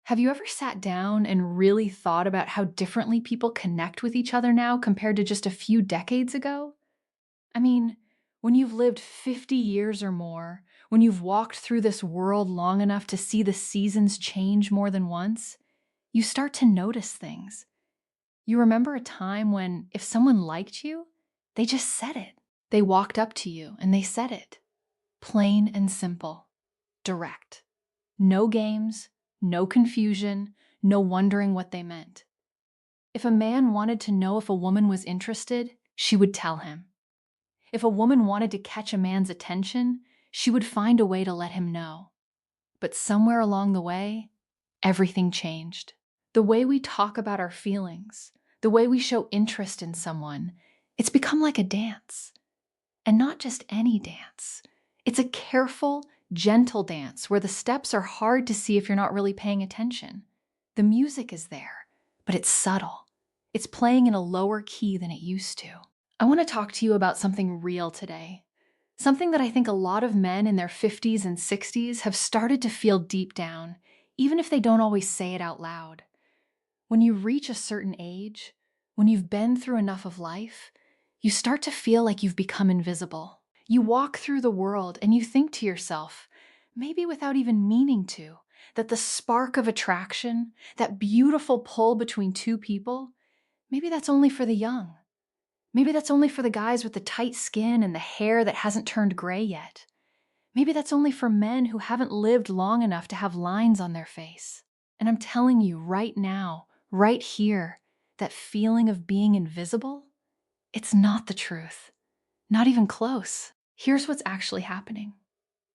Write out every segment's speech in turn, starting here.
Have you ever sat down and really thought about how differently people connect with each other now compared to just a few decades ago? I mean, when you've lived 50 years or more, when you've walked through this world long enough to see the seasons change more than once, you start to notice things. You remember a time when, if someone liked you, they just said it. They walked up to you and they said it. Plain and simple. Direct. No games, no confusion, no wondering what they meant. If a man wanted to know if a woman was interested, she would tell him. If a woman wanted to catch a man's attention, she would find a way to let him know. But somewhere along the way, everything changed. The way we talk about our feelings, the way we show interest in someone, it's become like a dance. And not just any dance. It's a careful, gentle dance where the steps are hard to see if you're not really paying attention. The music is there, but it's subtle. It's playing in a lower key than it used to. I want to talk to you about something real today. Something that I think a lot of men in their 50s and 60s have started to feel deep down, even if they don't always say it out loud. When you reach a certain age, when you've been through enough of life, you start to feel like you've become invisible. You walk through the world and you think to yourself, maybe without even meaning to, that the spark of attraction, that beautiful pull between two people, maybe that's only for the young. Maybe that's only for the guys with the tight skin and the hair that hasn't turned gray yet. Maybe that's only for men who haven't lived long enough to have lines on their face. And I'm telling you right now, right here, that feeling of being invisible, it's not the truth. Not even close. Here's what's actually happening.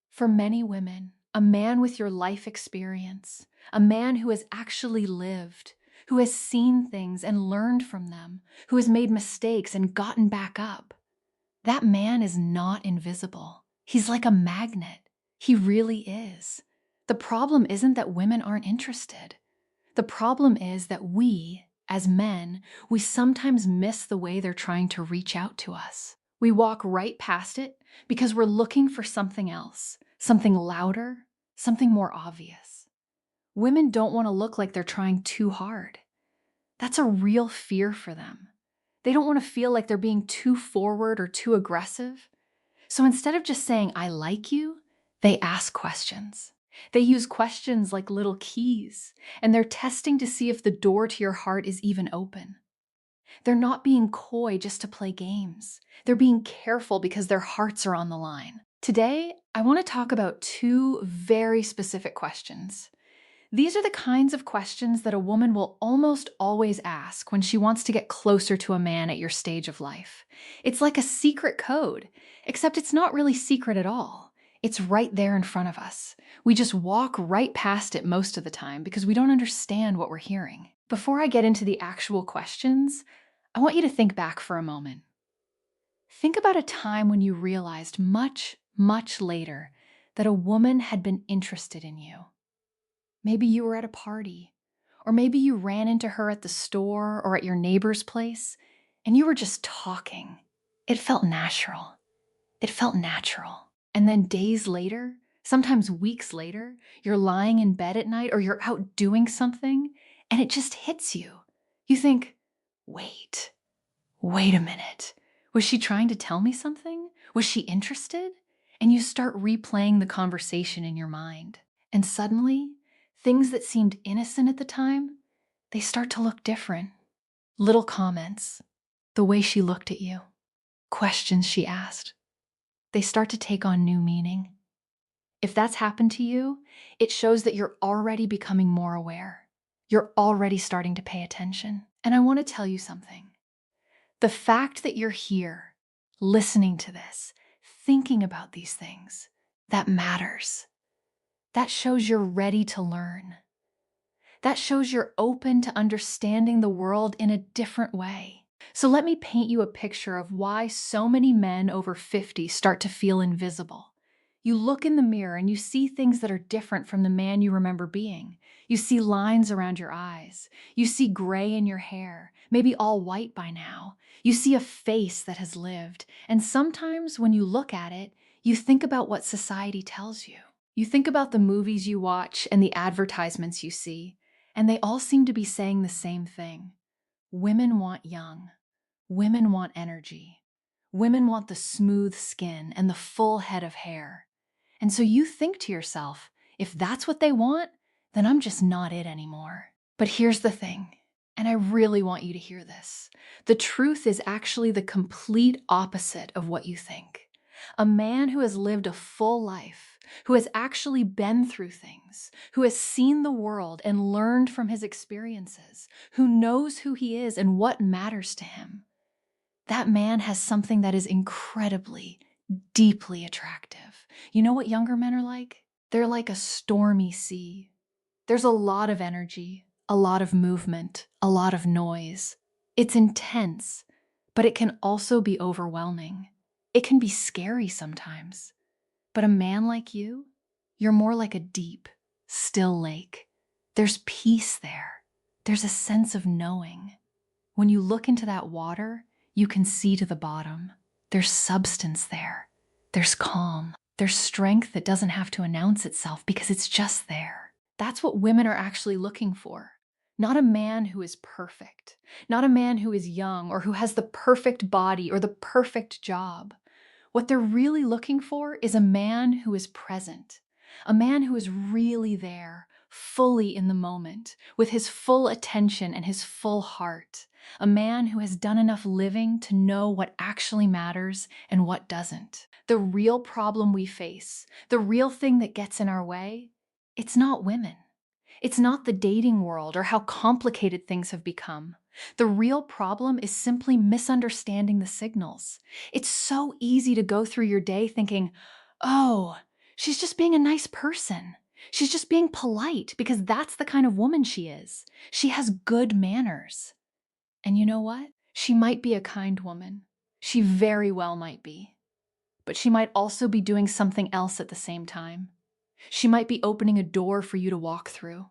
For many women, a man with your life experience, a man who has actually lived, who has seen things and learned from them, who has made mistakes and gotten back up, that man is not invisible. He's like a magnet. He really is. The problem isn't that women aren't interested. The problem is that we, as men, we sometimes miss the way they're trying to reach out to us. We walk right past it because we're looking for something else, something louder, something more obvious. Women don't want to look like they're trying too hard. That's a real fear for them. They don't want to feel like they're being too forward or too aggressive. So instead of just saying, I like you, they ask questions. They use questions like little keys, and they're testing to see if the door to your heart is even open. They're not being coy just to play games. They're being careful because their hearts are on the line. Today, I want to talk about two very specific questions. These are the kinds of questions that a woman will almost always ask when she wants to get closer to a man at your stage of life. It's like a secret code, except it's not really secret at all. It's right there in front of us. We just walk right past it most of the time because we don't understand what we're hearing. Before I get into the actual questions, I want you to think back for a moment. Think about a time when you realized much, much later that a woman had been interested in you. Maybe you were at a party, or maybe you ran into her at the store or at your neighbor's place, and you were just talking. It felt natural. It felt natural. And then days later, sometimes weeks later, you're lying in bed at night or you're out doing something, and it just hits you. You think, wait a minute. Was she trying to tell me something? Was she interested? And you start replaying the conversation in your mind. And suddenly, things that seemed innocent at the time, they start to look different. Little comments, the way she looked at you, questions she asked, they start to take on new meaning. If that's happened to you, it shows that you're already becoming more aware. You're already starting to pay attention. And I want to tell you something. The fact that you're here, listening to this, thinking about these things, that matters. That shows you're ready to learn. That shows you're open to understanding the world in a different way. So let me paint you a picture of why so many men over 50 start to feel invisible. You look in the mirror and you see things that are different from the man you remember being. You see lines around your eyes. You see gray in your hair, maybe all white by now. You see a face that has lived. And sometimes when you look at it, you think about what society tells you. You think about the movies you watch and the advertisements you see. And they all seem to be saying the same thing. Women want young. Women want energy. Women want the smooth skin and the full head of hair. And so you think to yourself, if that's what they want, then I'm just not it anymore. But here's the thing, and I really want you to hear this. The truth is actually the complete opposite of what you think. A man who has lived a full life, who has actually been through things, who has seen the world and learned from his experiences, who knows who he is and what matters to him, that man has something that is incredibly, deeply attractive. You know what younger men are like? They're like a stormy sea. There's a lot of energy, a lot of movement, a lot of noise. It's intense, but it can also be overwhelming. It can be scary sometimes. But a man like you, you're more like a deep, still lake. There's peace there. There's a sense of knowing. When you look into that water, you can see to the bottom. There's substance there. There's calm. There's strength that doesn't have to announce itself because it's just there. That's what women are actually looking for. Not a man who is perfect. Not a man who is young or who has the perfect body or the perfect job. What they're really looking for is a man who is present. A man who is really there, fully in the moment, with his full attention and his full heart. A man who has done enough living to know what actually matters and what doesn't. The real problem we face, the real thing that gets in our way, it's not women. It's not the dating world or how complicated things have become. The real problem is simply misunderstanding the signals. It's so easy to go through your day thinking, oh, she's just being a nice person. She's just being polite because that's the kind of woman she is. She has good manners. And you know what? She might be a kind woman. She very well might be. But she might also be doing something else at the same time. She might be opening a door for you to walk through.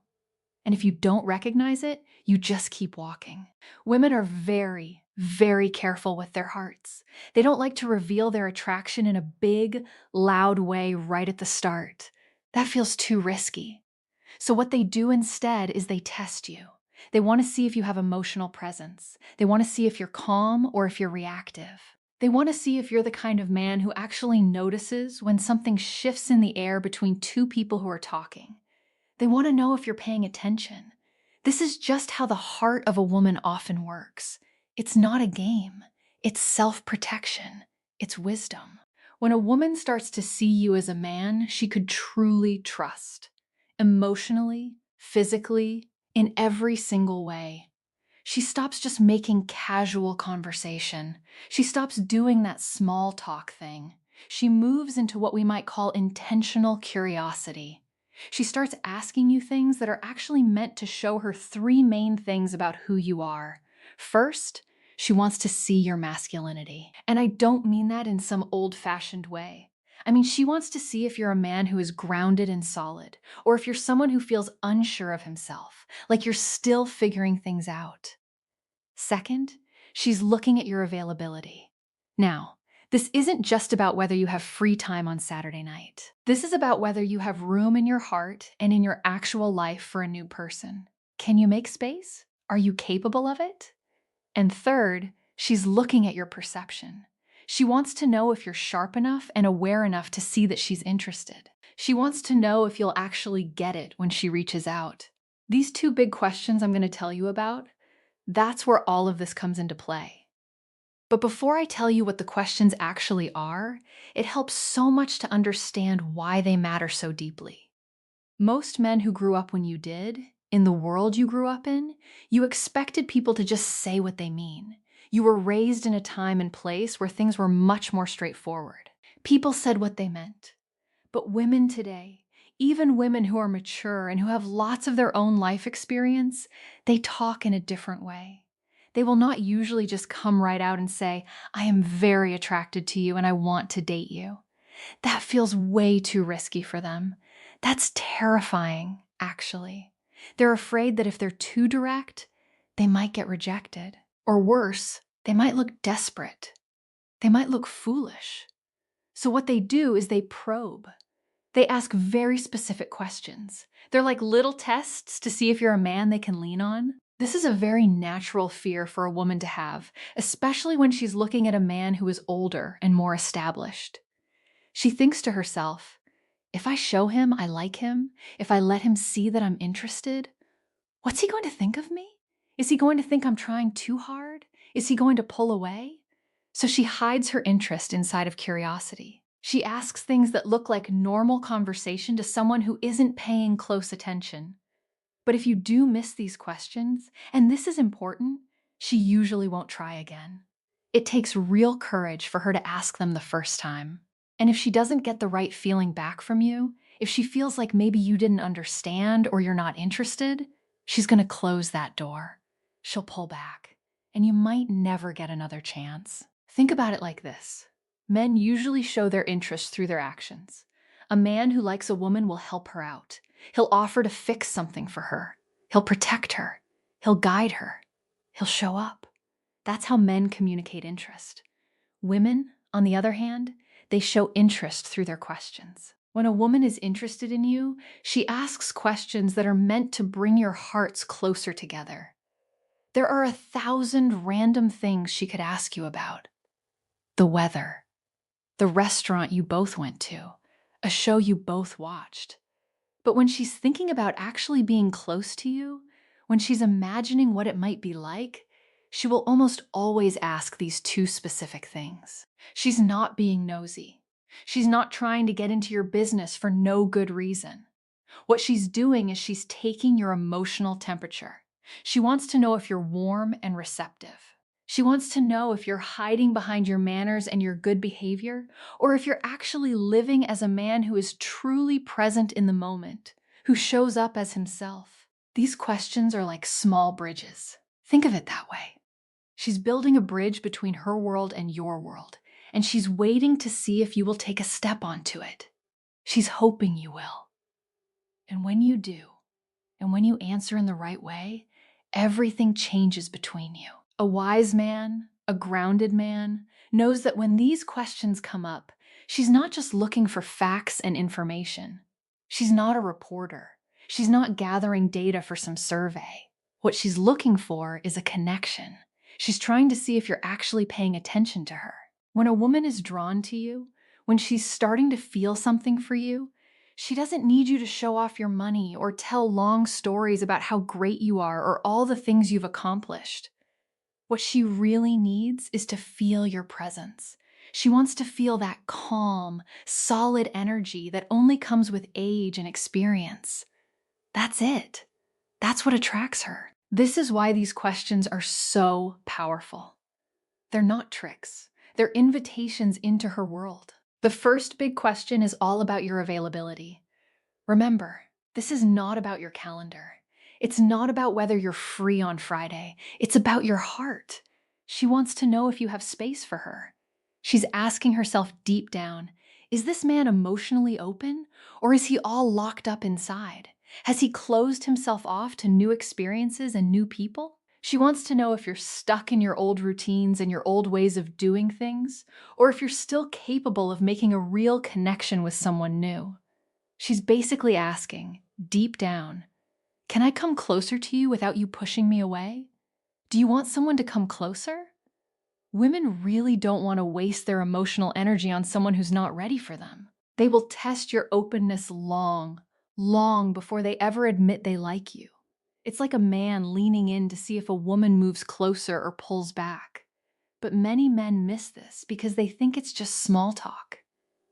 And if you don't recognize it, you just keep walking. Women are very, very careful with their hearts. They don't like to reveal their attraction in a big, loud way right at the start. That feels too risky. So what they do instead is they test you. They want to see if you have emotional presence. They want to see if you're calm or if you're reactive. They want to see if you're the kind of man who actually notices when something shifts in the air between two people who are talking. They want to know if you're paying attention. This is just how the heart of a woman often works. It's not a game. It's self-protection. It's wisdom. When a woman starts to see you as a man she could truly trust, emotionally, physically, in every single way, she stops just making casual conversation. She stops doing that small talk thing. She moves into what we might call intentional curiosity. She starts asking you things that are actually meant to show her three main things about who you are. First, she wants to see your masculinity. And I don't mean that in some old-fashioned way. I mean, she wants to see if you're a man who is grounded and solid, or if you're someone who feels unsure of himself, like you're still figuring things out. Second, she's looking at your availability. Now, this isn't just about whether you have free time on Saturday night. This is about whether you have room in your heart and in your actual life for a new person. Can you make space? Are you capable of it? And third, she's looking at your perception. She wants to know if you're sharp enough and aware enough to see that she's interested. She wants to know if you'll actually get it when she reaches out. These two big questions I'm going to tell you about, that's where all of this comes into play. But before I tell you what the questions actually are, it helps so much to understand why they matter so deeply. Most men who grew up when you did, in the world you grew up in, you expected people to just say what they mean. You were raised in a time and place where things were much more straightforward. People said what they meant. But women today, even women who are mature and who have lots of their own life experience, they talk in a different way. They will not usually just come right out and say, I am very attracted to you and I want to date you. That feels way too risky for them. That's terrifying, actually. They're afraid that if they're too direct, they might get rejected. Or worse, they might look desperate. They might look foolish. So what they do is they probe. They ask very specific questions. They're like little tests to see if you're a man they can lean on. This is a very natural fear for a woman to have, especially when she's looking at a man who is older and more established. She thinks to herself, if I show him I like him, if I let him see that I'm interested, what's he going to think of me? Is he going to think I'm trying too hard? Is he going to pull away? So she hides her interest inside of curiosity. She asks things that look like normal conversation to someone who isn't paying close attention. But if you do miss these questions, and this is important, she usually won't try again. It takes real courage for her to ask them the first time. And if she doesn't get the right feeling back from you, if she feels like maybe you didn't understand or you're not interested, she's going to close that door. She'll pull back, and you might never get another chance. Think about it like this. Men usually show their interest through their actions. A man who likes a woman will help her out. He'll offer to fix something for her. He'll protect her. He'll guide her. He'll show up. That's how men communicate interest. Women, on the other hand, they show interest through their questions. When a woman is interested in you, she asks questions that are meant to bring your hearts closer together. There are 1,000 random things she could ask you about. The weather, the restaurant you both went to, a show you both watched. But when she's thinking about actually being close to you, when she's imagining what it might be like, she will almost always ask these two specific things. She's not being nosy. She's not trying to get into your business for no good reason. What she's doing is she's taking your emotional temperature. She wants to know if you're warm and receptive. She wants to know if you're hiding behind your manners and your good behavior, or if you're actually living as a man who is truly present in the moment, who shows up as himself. These questions are like small bridges. Think of it that way. She's building a bridge between her world and your world, and she's waiting to see if you will take a step onto it. She's hoping you will. And when you do, and when you answer in the right way, everything changes between you. A wise man, a grounded man, knows that when these questions come up, she's not just looking for facts and information. She's not a reporter. She's not gathering data for some survey. What she's looking for is a connection. She's trying to see if you're actually paying attention to her. When a woman is drawn to you, when she's starting to feel something for you, she doesn't need you to show off your money or tell long stories about how great you are or all the things you've accomplished. What she really needs is to feel your presence. She wants to feel that calm, solid energy that only comes with age and experience. That's it. That's what attracts her. This is why these questions are so powerful. They're not tricks. They're invitations into her world. The first big question is all about your availability. Remember, this is not about your calendar. It's not about whether you're free on Friday. It's about your heart. She wants to know if you have space for her. She's asking herself deep down, is this man emotionally open, or is he all locked up inside? Has he closed himself off to new experiences and new people? She wants to know if you're stuck in your old routines and your old ways of doing things, or if you're still capable of making a real connection with someone new. She's basically asking, deep down, can I come closer to you without you pushing me away? Do you want someone to come closer? Women really don't want to waste their emotional energy on someone who's not ready for them. They will test your openness long before they ever admit they like you. It's like a man leaning in to see if a woman moves closer or pulls back. But many men miss this because they think it's just small talk.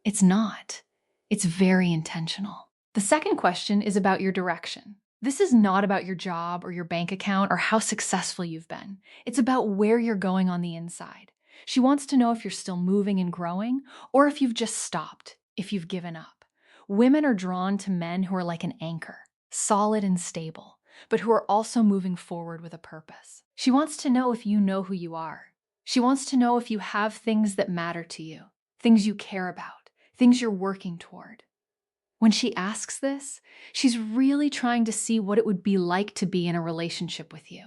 It's not. It's very intentional. The second question is about your direction. This is not about your job or your bank account or how successful you've been. It's about where you're going on the inside. She wants to know if you're still moving and growing or if you've just stopped, if you've given up. Women are drawn to men who are like an anchor, solid and stable, but who are also moving forward with a purpose. She wants to know if you know who you are. She wants to know if you have things that matter to you, things you care about, things you're working toward. When she asks this, she's really trying to see what it would be like to be in a relationship with you.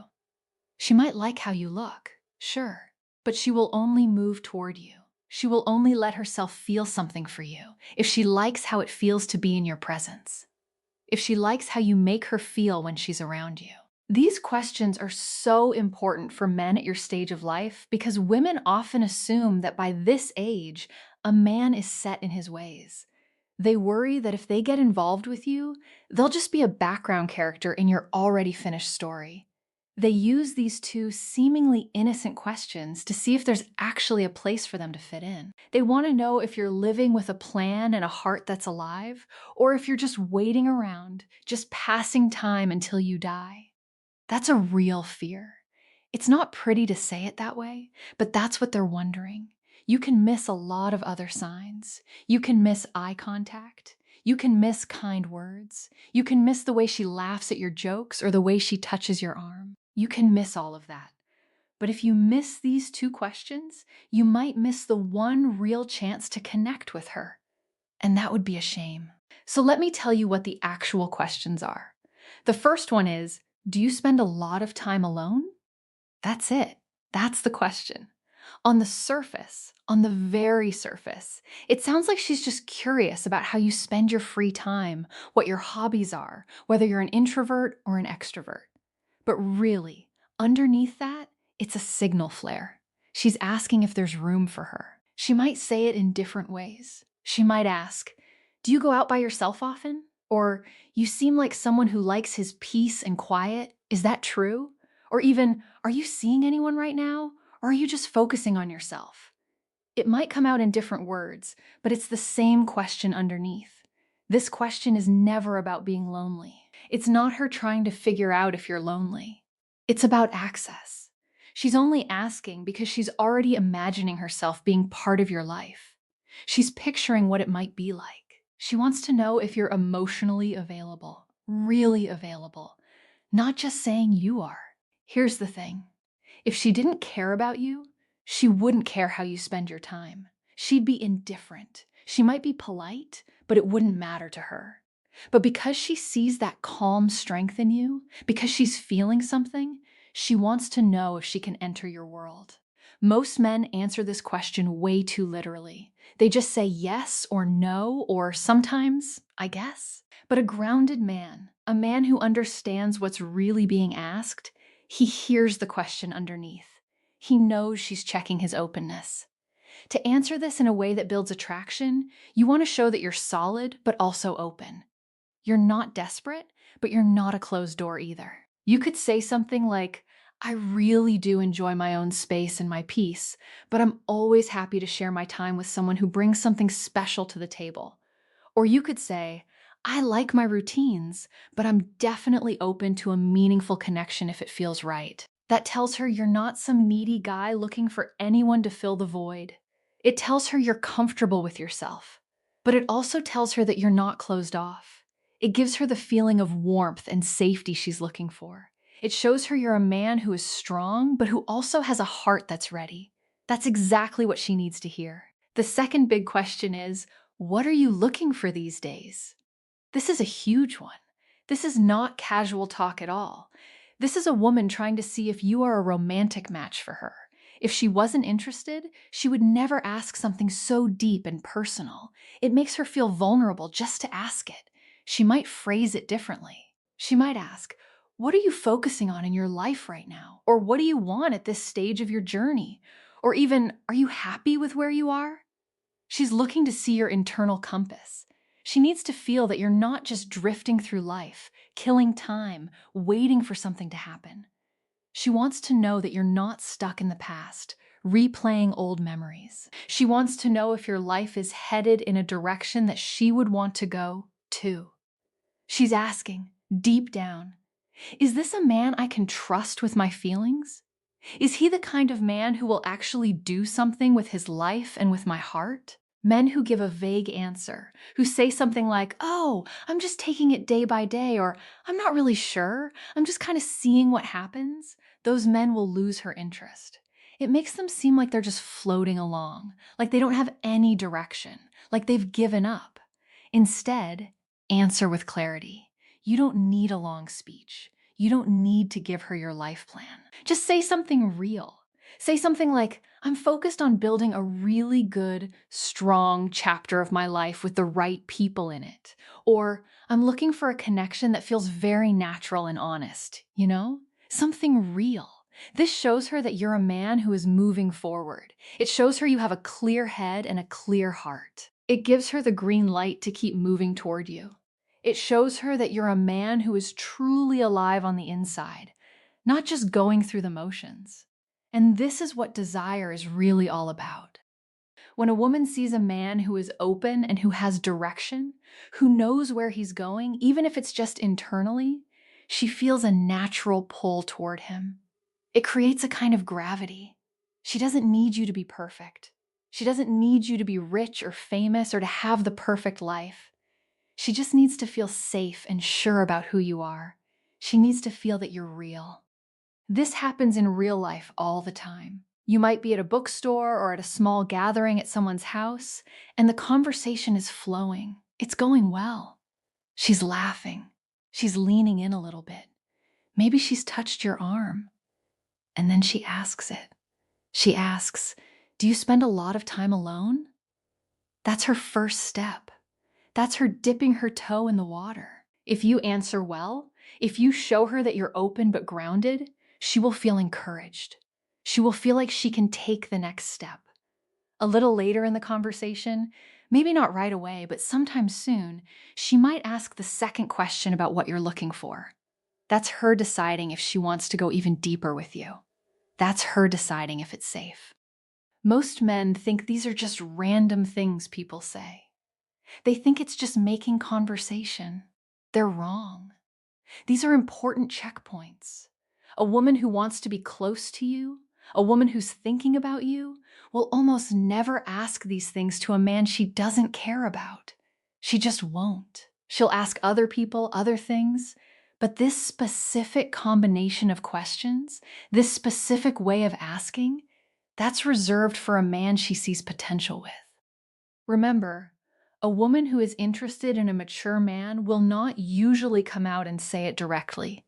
She might like how you look, sure, but she will only move toward you. She will only let herself feel something for you if she likes how it feels to be in your presence, if she likes how you make her feel when she's around you. These questions are so important for men at your stage of life because women often assume that by this age, a man is set in his ways. They worry that if they get involved with you, they'll just be a background character in your already finished story. They use these two seemingly innocent questions to see if there's actually a place for them to fit in. They want to know if you're living with a plan and a heart that's alive, or if you're just waiting around, just passing time until you die. That's a real fear. It's not pretty to say it that way, but that's what they're wondering. You can miss a lot of other signs. You can miss eye contact. You can miss kind words. You can miss the way she laughs at your jokes or the way she touches your arm. You can miss all of that. But if you miss these two questions, you might miss the one real chance to connect with her. And that would be a shame. So let me tell you what the actual questions are. The first one is, do you spend a lot of time alone? That's it. That's the question. On the surface, on the very surface, it sounds like she's just curious about how you spend your free time, what your hobbies are, whether you're an introvert or an extrovert. But really, underneath that, it's a signal flare. She's asking if there's room for her. She might say it in different ways. She might ask, do you go out by yourself often? Or, you seem like someone who likes his peace and quiet. Is that true? Or even, are you seeing anyone right now? Or are you just focusing on yourself? It might come out in different words, but it's the same question underneath. This question is never about being lonely. It's not her trying to figure out if you're lonely. It's about access. She's only asking because she's already imagining herself being part of your life. She's picturing what it might be like. She wants to know if you're emotionally available, really available, not just saying you are. Here's the thing. If she didn't care about you, she wouldn't care how you spend your time. She'd be indifferent. She might be polite, but it wouldn't matter to her. But because she sees that calm strength in you, because she's feeling something, she wants to know if she can enter your world. Most men answer this question way too literally. They just say yes or no, or sometimes, I guess. But a grounded man, a man who understands what's really being asked, he hears the question underneath. He knows she's checking his openness. To answer this in a way that builds attraction, you want to show that you're solid, but also open. You're not desperate, but you're not a closed door either. You could say something like, I really do enjoy my own space and my peace, but I'm always happy to share my time with someone who brings something special to the table. Or you could say, I like my routines, but I'm definitely open to a meaningful connection if it feels right. That tells her you're not some needy guy looking for anyone to fill the void. It tells her you're comfortable with yourself, but it also tells her that you're not closed off. It gives her the feeling of warmth and safety she's looking for. It shows her you're a man who is strong, but who also has a heart that's ready. That's exactly what she needs to hear. The second big question is, what are you looking for these days? This is a huge one. This is not casual talk at all. This is a woman trying to see if you are a romantic match for her. If she wasn't interested, she would never ask something so deep and personal. It makes her feel vulnerable just to ask it. She might phrase it differently. She might ask, what are you focusing on in your life right now? Or what do you want at this stage of your journey? Or even, are you happy with where you are? She's looking to see your internal compass. She needs to feel that you're not just drifting through life, killing time, waiting for something to happen. She wants to know that you're not stuck in the past, replaying old memories. She wants to know if your life is headed in a direction that she would want to go too. She's asking, deep down, is this a man I can trust with my feelings? Is he the kind of man who will actually do something with his life and with my heart? Men who give a vague answer, who say something like, oh, I'm just taking it day by day, or I'm not really sure, I'm just kind of seeing what happens, those men will lose her interest. It makes them seem like they're just floating along, like they don't have any direction, like they've given up. Instead, answer with clarity. You don't need a long speech. You don't need to give her your life plan. Just say something real. Say something like, I'm focused on building a really good, strong chapter of my life with the right people in it. Or, I'm looking for a connection that feels very natural and honest, Something real. This shows her that you're a man who is moving forward. It shows her you have a clear head and a clear heart. It gives her the green light to keep moving toward you. It shows her that you're a man who is truly alive on the inside, not just going through the motions. And this is what desire is really all about. When a woman sees a man who is open and who has direction, who knows where he's going, even if it's just internally, she feels a natural pull toward him. It creates a kind of gravity. She doesn't need you to be perfect. She doesn't need you to be rich or famous or to have the perfect life. She just needs to feel safe and sure about who you are. She needs to feel that you're real. This happens in real life all the time. You might be at a bookstore or at a small gathering at someone's house, and the conversation is flowing. It's going well. She's laughing. She's leaning in a little bit. Maybe she's touched your arm. And then she asks it. She asks, do you spend a lot of time alone? That's her first step. That's her dipping her toe in the water. If you answer well, if you show her that you're open but grounded, she will feel encouraged. She will feel like she can take the next step. A little later in the conversation, maybe not right away, but sometime soon, she might ask the second question about what you're looking for. That's her deciding if she wants to go even deeper with you. That's her deciding if it's safe. Most men think these are just random things people say. They think it's just making conversation. They're wrong. These are important checkpoints. A woman who wants to be close to you, a woman who's thinking about you, will almost never ask these things to a man she doesn't care about. She just won't. She'll ask other people other things, but this specific combination of questions, this specific way of asking, that's reserved for a man she sees potential with. Remember, a woman who is interested in a mature man will not usually come out and say it directly.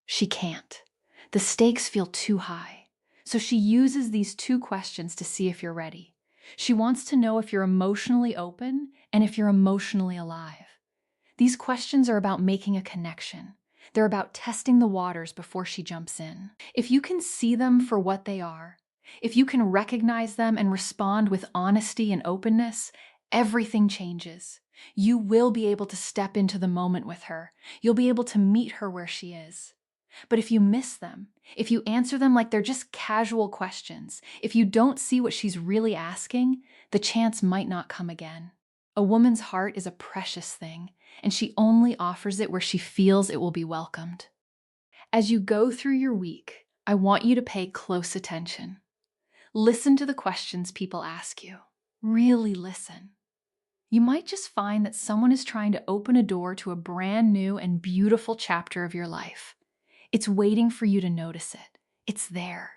She can't. The stakes feel too high. So she uses these two questions to see if you're ready. She wants to know if you're emotionally open and if you're emotionally alive. These questions are about making a connection. They're about testing the waters before she jumps in. If you can see them for what they are, if you can recognize them and respond with honesty and openness, everything changes. You will be able to step into the moment with her. You'll be able to meet her where she is. But if you miss them, if you answer them like they're just casual questions, if you don't see what she's really asking, the chance might not come again. A woman's heart is a precious thing, and she only offers it where she feels it will be welcomed. As you go through your week, I want you to pay close attention. Listen to the questions people ask you. Really listen. You might just find that someone is trying to open a door to a brand new and beautiful chapter of your life. It's waiting for you to notice it. It's there.